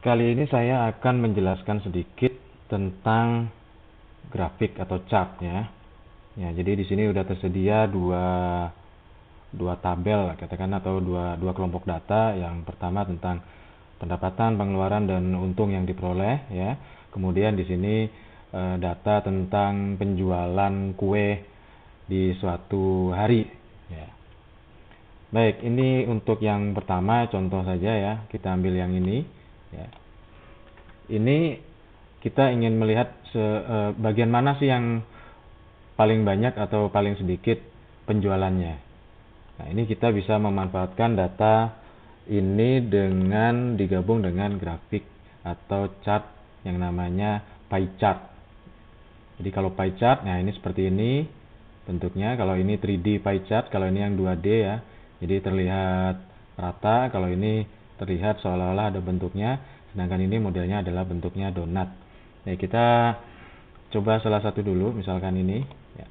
Kali ini saya akan menjelaskan sedikit tentang grafik atau chart ya. Ya, jadi di sini sudah tersedia dua tabel katakan atau dua kelompok data. Yang pertama tentang pendapatan, pengeluaran dan untung yang diperoleh ya. Kemudian di sini data tentang penjualan kue di suatu hari ya. Baik, ini untuk yang pertama contoh saja ya. Kita ambil yang ini ya. Ini kita ingin melihat bagian mana sih yang paling banyak atau paling sedikit penjualannya. Nah, ini kita bisa memanfaatkan data ini dengan digabung dengan grafik atau chart yang namanya pie chart. Jadi kalau pie chart, nah ini seperti ini bentuknya. Kalau ini 3D pie chart, kalau ini yang 2D ya. Jadi terlihat rata, kalau ini terlihat seolah-olah ada bentuknya. Sedangkan ini modelnya adalah bentuknya donat. Nah, kita coba salah satu dulu, misalkan ini. Ya.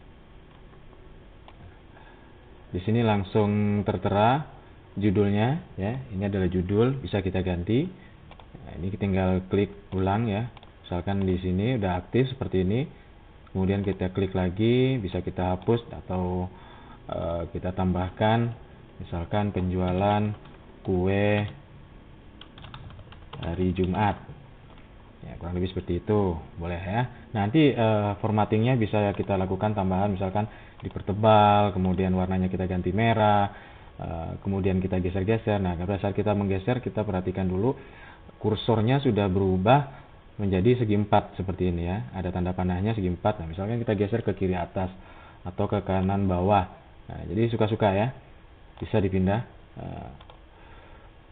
Di sini langsung tertera judulnya, ya. Ini adalah judul, bisa kita ganti. Nah, ini tinggal klik ulang ya. Misalkan di sini udah aktif seperti ini. Kemudian kita klik lagi, bisa kita hapus atau kita tambahkan, misalkan penjualan kue hari Jumat. Ya, kurang lebih seperti itu, boleh ya. Nanti formattingnya bisa kita lakukan tambahan, misalkan dipertebal, kemudian warnanya kita ganti merah, kemudian kita geser-geser. Nah, pada saat kita menggeser, kita perhatikan dulu kursornya sudah berubah menjadi segi 4 seperti ini ya. Ada tanda panahnya segi 4. Nah, misalkan kita geser ke kiri atas atau ke kanan bawah. Nah, jadi suka-suka ya. Bisa dipindah.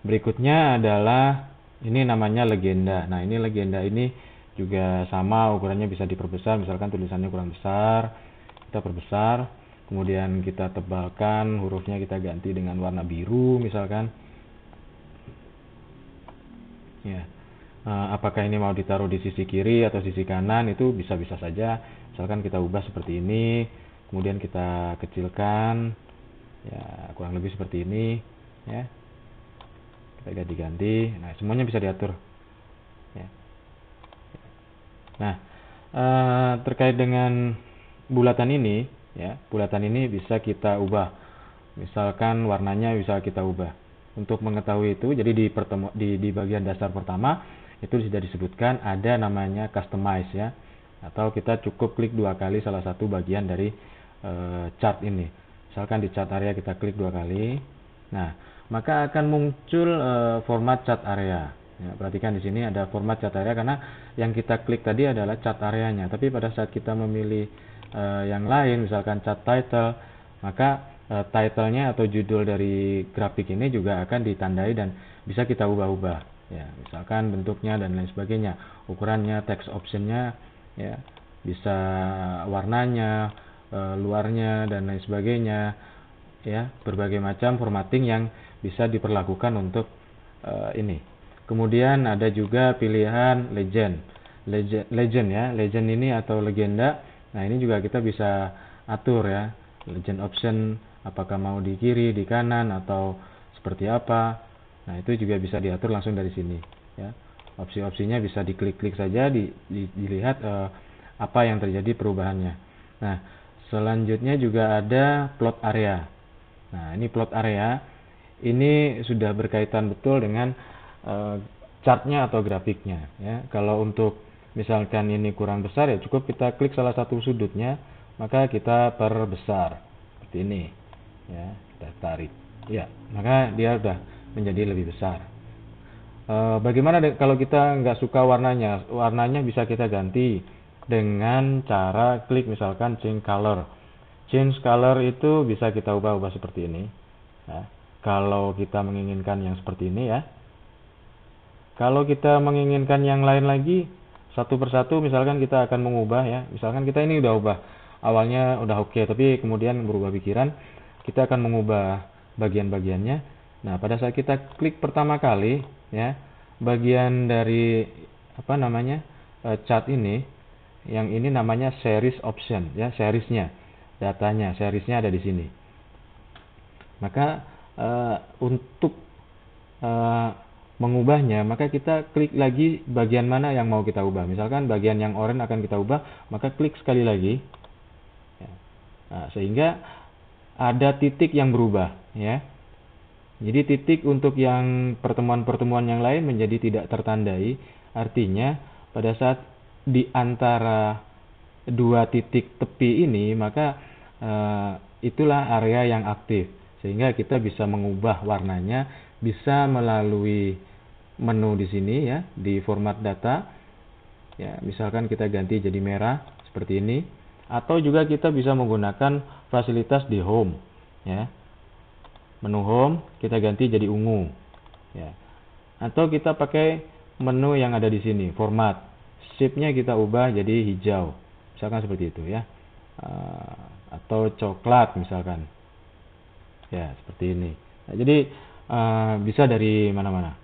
Berikutnya adalah ini namanya legenda. Nah, ini legenda ini juga sama, ukurannya bisa diperbesar. Misalkan tulisannya kurang besar, kita perbesar. Kemudian kita tebalkan, hurufnya kita ganti dengan warna biru misalkan. Ya. Apakah ini mau ditaruh di sisi kiri atau sisi kanan, itu bisa-bisa saja. Misalkan kita ubah seperti ini, kemudian kita kecilkan, ya kurang lebih seperti ini, ya. Kita ganti-ganti. Nah, semuanya bisa diatur. Ya. Nah, terkait dengan bulatan ini, ya, bulatan ini bisa kita ubah. Misalkan warnanya bisa kita ubah. Untuk mengetahui itu, jadi di bagian dasar pertama itu sudah disebutkan ada namanya customize ya, atau kita cukup klik 2 kali salah satu bagian dari chart ini. Misalkan di chart area kita klik 2 kali, nah maka akan muncul format chart area. Ya, perhatikan di sini ada format chart area karena yang kita klik tadi adalah chart areanya, tapi pada saat kita memilih yang lain, misalkan chart title, maka title-nya atau judul dari grafik ini juga akan ditandai dan bisa kita ubah-ubah. Ya, misalkan bentuknya dan lain sebagainya, ukurannya, text option-nya, ya, bisa warnanya, luarnya dan lain sebagainya, ya, berbagai macam formatting yang bisa diperlakukan untuk ini. Kemudian ada juga pilihan legend ya, legend ini atau legenda. Nah, ini juga kita bisa atur ya, legend option, apakah mau di kiri, di kanan atau seperti apa. Nah, itu juga bisa diatur langsung dari sini ya. Opsi-opsinya bisa diklik-klik saja, dilihat apa yang terjadi perubahannya. Nah, selanjutnya juga ada plot area. Nah, ini plot area ini sudah berkaitan betul dengan chartnya atau grafiknya ya. Kalau untuk misalkan ini kurang besar ya cukup kita klik salah satu sudutnya, maka kita perbesar seperti ini ya, kita tarik ya, maka dia sudah menjadi lebih besar. Bagaimana kalau kita nggak suka warnanya? Warnanya bisa kita ganti dengan cara klik misalkan change color. Change color itu bisa kita ubah-ubah seperti ini ya. Kalau kita menginginkan yang seperti ini ya. Kalau kita menginginkan yang lain lagi, satu persatu misalkan kita akan mengubah ya. Misalkan kita ini udah ubah, awalnya udah oke, tapi kemudian berubah pikiran, kita akan mengubah bagian-bagiannya. Nah, pada saat kita klik pertama kali ya, bagian dari apa namanya chart ini, yang ini namanya series option ya, seriesnya, datanya, seriesnya ada di sini. Maka untuk mengubahnya, maka kita klik lagi bagian mana yang mau kita ubah. Misalkan bagian yang oranye akan kita ubah, maka klik sekali lagi. Ya. Nah, sehingga ada titik yang berubah, ya. Jadi titik untuk yang pertemuan-pertemuan yang lain menjadi tidak tertandai. Artinya pada saat di antara dua titik tepi ini, maka itulah area yang aktif. Sehingga kita bisa mengubah warnanya, bisa melalui menu di sini ya, di format data. Ya, misalkan kita ganti jadi merah seperti ini, atau juga kita bisa menggunakan fasilitas di home ya. Menu home kita ganti jadi ungu ya. Atau kita pakai menu yang ada di sini, format. Shape-nya kita ubah jadi hijau. Misalkan seperti itu ya. Atau coklat misalkan. Ya, seperti ini. Nah, jadi bisa dari mana-mana.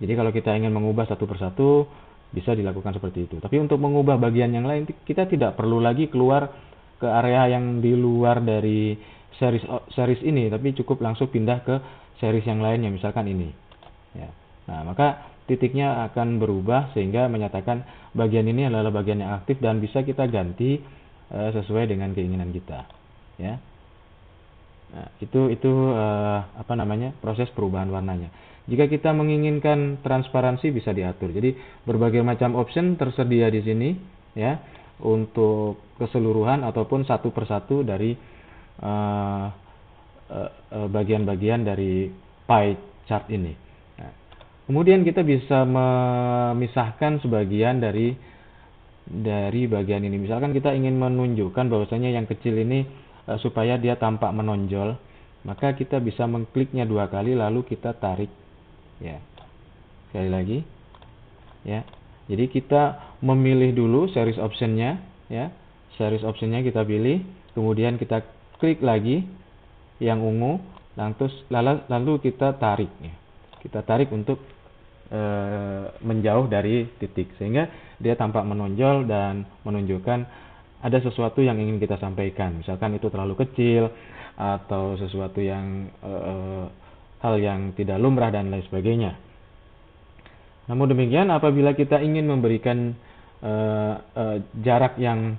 Jadi kalau kita ingin mengubah satu persatu bisa dilakukan seperti itu. Tapi untuk mengubah bagian yang lain kita tidak perlu lagi keluar ke area yang di luar dari series ini, tapi cukup langsung pindah ke series yang lainnya, misalkan ini. Ya. Nah, maka titiknya akan berubah sehingga menyatakan bagian ini adalah bagian yang aktif dan bisa kita ganti sesuai dengan keinginan kita. Ya. Nah, itu apa namanya? Proses perubahan warnanya. Jika kita menginginkan transparansi bisa diatur. Jadi berbagai macam option tersedia di sini ya untuk keseluruhan ataupun satu persatu dari bagian-bagian dari pie chart ini. Nah, kemudian kita bisa memisahkan sebagian dari bagian ini. Misalkan kita ingin menunjukkan bahwasanya yang kecil ini supaya dia tampak menonjol, maka kita bisa mengkliknya 2 kali lalu kita tarik ya. Sekali lagi ya. Jadi kita memilih dulu series optionnya ya. Series optionnya kita pilih, kemudian kita klik lagi yang ungu, lalu kita tarik ya. Kita tarik untuk menjauh dari titik sehingga dia tampak menonjol dan menunjukkan ada sesuatu yang ingin kita sampaikan. Misalkan itu terlalu kecil atau sesuatu yang hal yang tidak lumrah dan lain sebagainya. Namun demikian apabila kita ingin memberikan jarak yang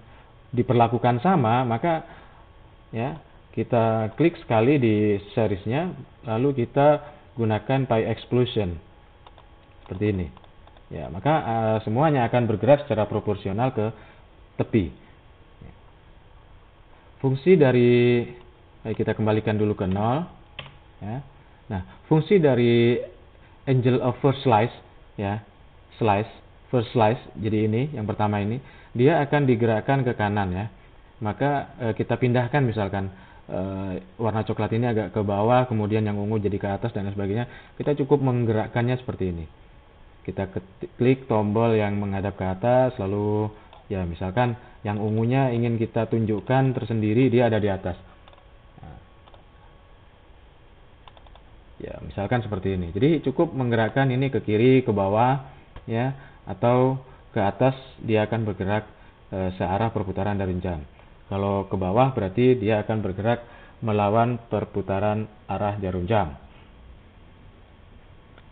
diperlakukan sama, maka ya kita klik sekali di seriesnya, lalu kita gunakan pie explosion seperti ini. Ya, maka semuanya akan bergerak secara proporsional ke tepi. Fungsi dari kita kembalikan dulu ke 0 ya. Nah, fungsi dari angle of first slice ya, first slice, jadi ini yang pertama ini dia akan digerakkan ke kanan ya. Maka kita pindahkan misalkan warna coklat ini agak ke bawah, kemudian yang ungu jadi ke atas dan lain sebagainya. Kita cukup menggerakkannya seperti ini. Kita klik tombol yang menghadap ke atas, lalu ya misalkan yang ungunya ingin kita tunjukkan tersendiri, dia ada di atas. Nah, ya misalkan seperti ini. Jadi cukup menggerakkan ini ke kiri, ke bawah ya, atau ke atas, dia akan bergerak searah perputaran dari jam. Kalau ke bawah berarti dia akan bergerak melawan perputaran arah jarum jam.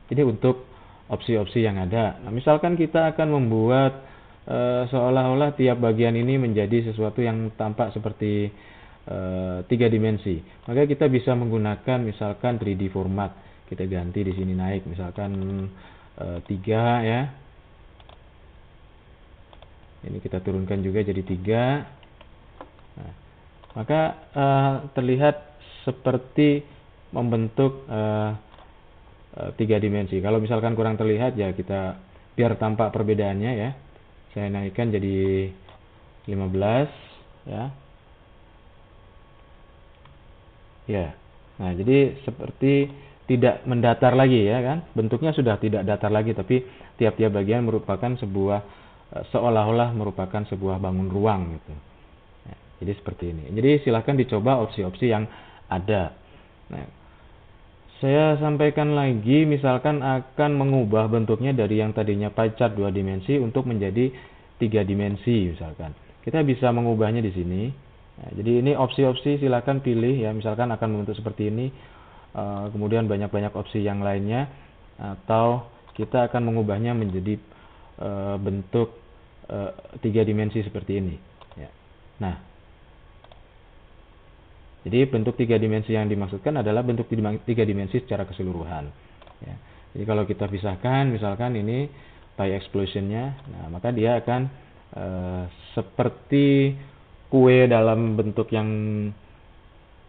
Jadi untuk opsi-opsi yang ada. Nah, misalkan kita akan membuat seolah-olah tiap bagian ini menjadi sesuatu yang tampak seperti 3 dimensi. Maka kita bisa menggunakan misalkan 3D format. Kita ganti di sini naik misalkan 3 ya. Ini kita turunkan juga jadi 3. Nah, maka terlihat seperti membentuk 3 dimensi. Kalau misalkan kurang terlihat ya kita biar tampak perbedaannya ya. Saya naikkan jadi 15 ya. Ya. Nah, jadi seperti tidak mendatar lagi ya kan. Bentuknya sudah tidak datar lagi, tapi tiap-tiap bagian merupakan sebuah seolah-olah merupakan sebuah bangun ruang gitu. Nah, jadi seperti ini. Jadi silakan dicoba opsi-opsi yang ada. Nah, saya sampaikan lagi, misalkan akan mengubah bentuknya dari yang tadinya pie chart 2 dimensi untuk menjadi 3 dimensi misalkan. Kita bisa mengubahnya di sini. Nah, jadi ini opsi-opsi silakan pilih ya, misalkan akan membentuk seperti ini. Kemudian banyak-banyak opsi yang lainnya, atau kita akan mengubahnya menjadi bentuk 3 dimensi seperti ini. Ya. Nah, jadi bentuk 3 dimensi yang dimaksudkan adalah bentuk 3 dimensi secara keseluruhan. Ya. Jadi kalau kita pisahkan, misalkan ini pi explosionnya, nah maka dia akan seperti kue dalam bentuk yang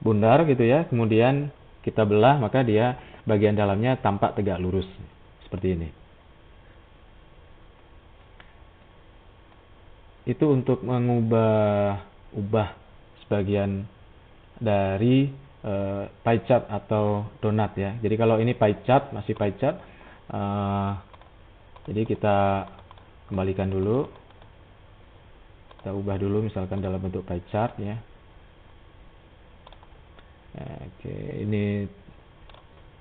bundar gitu ya. Kemudian kita belah, maka dia bagian dalamnya tampak tegak lurus seperti ini. Itu untuk ubah sebagian dari pie chart atau donat ya. Jadi kalau ini pie chart, masih pie chart, jadi kita kembalikan dulu, kita ubah dulu misalkan dalam bentuk pie chart ya. Oke, ini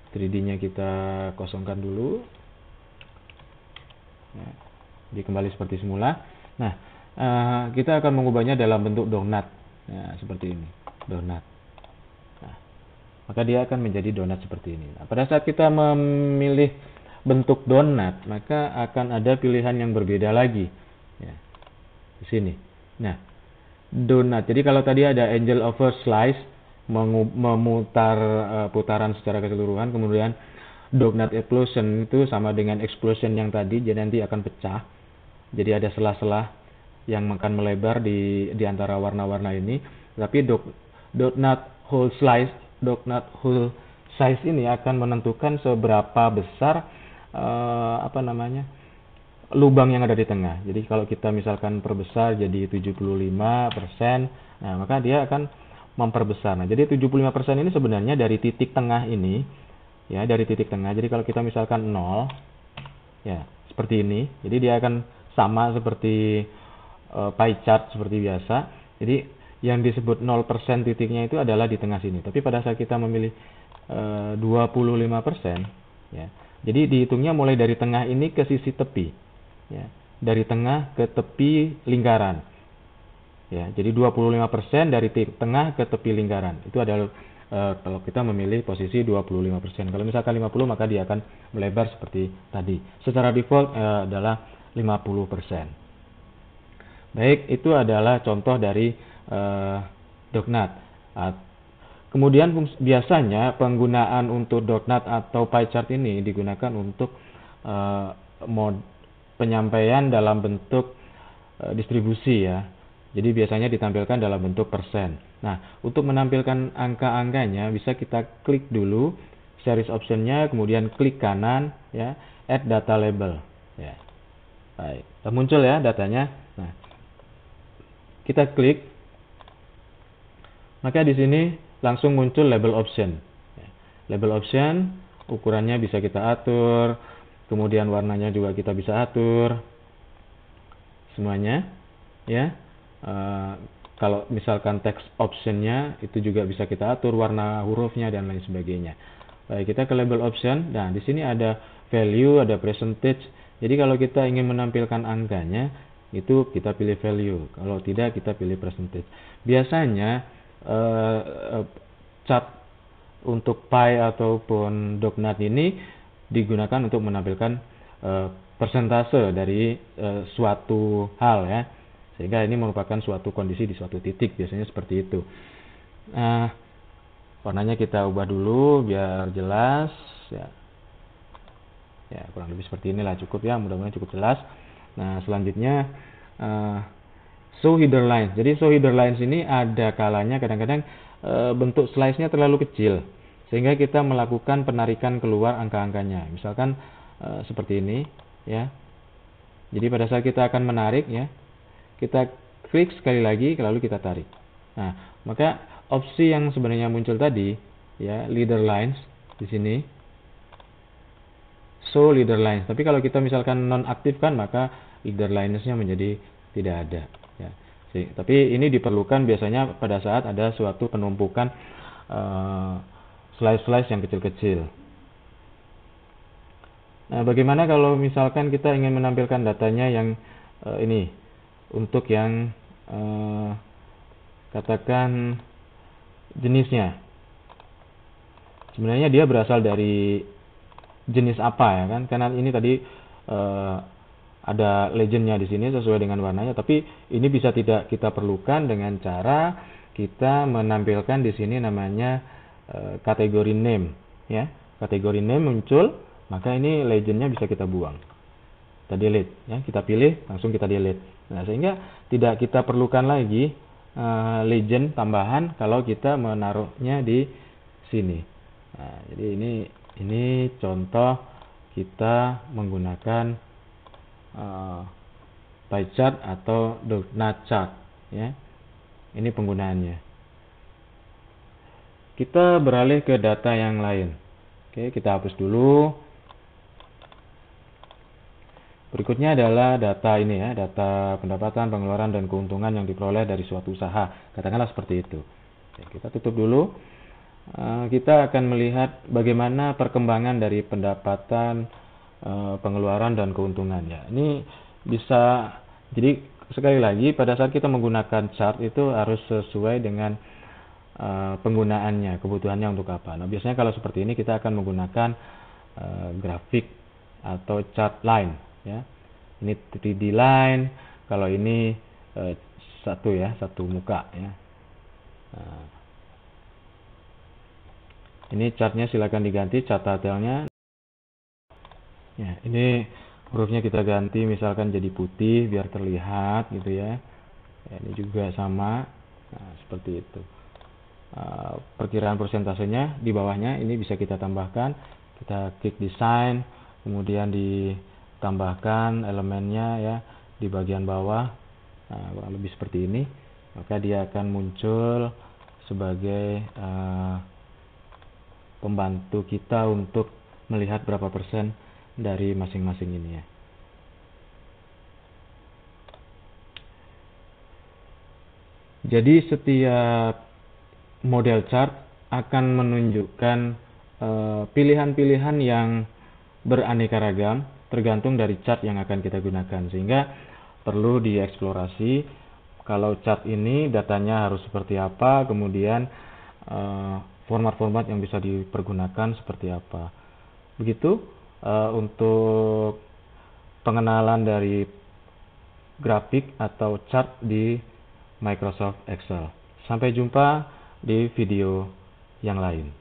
3D-nya kita kosongkan dulu. Nah, jadi kembali seperti semula. Nah, kita akan mengubahnya dalam bentuk donat. Nah, seperti ini, donat. Nah, maka dia akan menjadi donat seperti ini. Nah, pada saat kita memilih bentuk donat, maka akan ada pilihan yang berbeda lagi. Ya, di sini. Nah, donat. Jadi kalau tadi ada angel over slice, memutar putaran secara keseluruhan, kemudian donut explosion itu sama dengan explosion yang tadi, jadi nanti akan pecah. Jadi ada sela-sela yang akan melebar di antara warna-warna ini. Tapi donut whole size ini akan menentukan seberapa besar lubang yang ada di tengah. Jadi kalau kita misalkan perbesar jadi 75%, nah maka dia akan memperbesar. Nah, jadi 75% ini sebenarnya dari titik tengah ini, ya, dari titik tengah. Jadi kalau kita misalkan 0, ya, seperti ini. Jadi dia akan sama seperti pie chart seperti biasa. Jadi yang disebut 0% titiknya itu adalah di tengah sini. Tapi pada saat kita memilih 25%, ya. Jadi dihitungnya mulai dari tengah ini ke sisi tepi, ya. Dari tengah ke tepi lingkaran. Ya, jadi 25% dari tengah ke tepi lingkaran. Itu adalah kalau kita memilih posisi 25%. Kalau misalkan 50, maka dia akan melebar seperti tadi. Secara default adalah 50%. Baik, itu adalah contoh dari donut. Kemudian biasanya penggunaan untuk donut atau pie chart ini digunakan untuk penyampaian dalam bentuk distribusi ya. Jadi biasanya ditampilkan dalam bentuk persen. Nah, untuk menampilkan angka-angkanya bisa kita klik dulu series optionnya, kemudian klik kanan ya, add data label ya. Baik, muncul ya datanya. Nah, kita klik, maka di sini langsung muncul label option. Label option, ukurannya bisa kita atur, kemudian warnanya juga kita bisa atur, semuanya ya. Kalau misalkan text optionnya itu juga bisa kita atur warna hurufnya dan lain sebagainya. Baik, kita ke label option. Nah, di sini ada value, ada percentage. Jadi kalau kita ingin menampilkan angkanya, itu kita pilih value. Kalau tidak, kita pilih percentage. Biasanya chart untuk pie ataupun donut ini digunakan untuk menampilkan persentase dari suatu hal ya. Sehingga ini merupakan suatu kondisi di suatu titik, biasanya seperti itu. Warnanya kita ubah dulu biar jelas ya. Ya, kurang lebih seperti inilah, cukup ya, mudah-mudahan cukup jelas. Nah, selanjutnya show header lines. Jadi show header lines ini ada kalanya kadang-kadang bentuk slice-nya terlalu kecil sehingga kita melakukan penarikan keluar angka-angkanya. Misalkan seperti ini ya. Jadi pada saat kita akan menarik ya, kita klik sekali lagi lalu kita tarik. Nah, maka opsi yang sebenarnya muncul tadi ya, leader lines di sini, show leader lines. Tapi kalau kita misalkan nonaktifkan, maka leader lines-nya menjadi tidak ada ya. Tapi ini diperlukan biasanya pada saat ada suatu penumpukan slice-slice yang kecil-kecil. Nah, bagaimana kalau misalkan kita ingin menampilkan datanya yang ini untuk yang katakan jenisnya, sebenarnya dia berasal dari jenis apa ya kan, karena ini tadi eh, ada legendnya di sini sesuai dengan warnanya, tapi ini bisa tidak kita perlukan dengan cara kita menampilkan di sini namanya kategori name ya. Kategori name muncul, maka ini legendnya bisa kita buang, kita delete ya, kita pilih langsung kita delete. Nah, sehingga tidak kita perlukan lagi legend tambahan kalau kita menaruhnya di sini. Nah, jadi ini contoh kita menggunakan pie chart atau donut chart ya. Ini penggunaannya. Kita beralih ke data yang lain. Oke, kita hapus dulu. Berikutnya adalah data ini ya, data pendapatan, pengeluaran, dan keuntungan yang diperoleh dari suatu usaha. Katakanlah seperti itu. Oke, kita tutup dulu. Kita akan melihat bagaimana perkembangan dari pendapatan, pengeluaran, dan keuntungan ya. Ini bisa, jadi sekali lagi pada saat kita menggunakan chart itu harus sesuai dengan penggunaannya, kebutuhannya untuk apa. Nah, biasanya kalau seperti ini kita akan menggunakan grafik atau chart line ya. Ini 3D line, kalau ini satu muka ya. Nah, ini chartnya silakan diganti chart detailnya. Ya, ini hurufnya kita ganti misalkan jadi putih biar terlihat gitu ya. Ya, ini juga sama. Nah, seperti itu. Perkiraan persentasenya di bawahnya ini bisa kita tambahkan. Kita klik desain, kemudian ditambahkan elemennya ya di bagian bawah. Nah, kurang lebih seperti ini. Maka dia akan muncul sebagai pembantu kita untuk melihat berapa persen dari masing-masing ini ya. Jadi setiap model chart akan menunjukkan pilihan-pilihan yang beraneka ragam tergantung dari chart yang akan kita gunakan, sehingga perlu dieksplorasi kalau chart ini datanya harus seperti apa, kemudian format-format yang bisa dipergunakan seperti apa. Begitu untuk pengenalan dari grafik atau chart di Microsoft Excel. Sampai jumpa di video yang lain.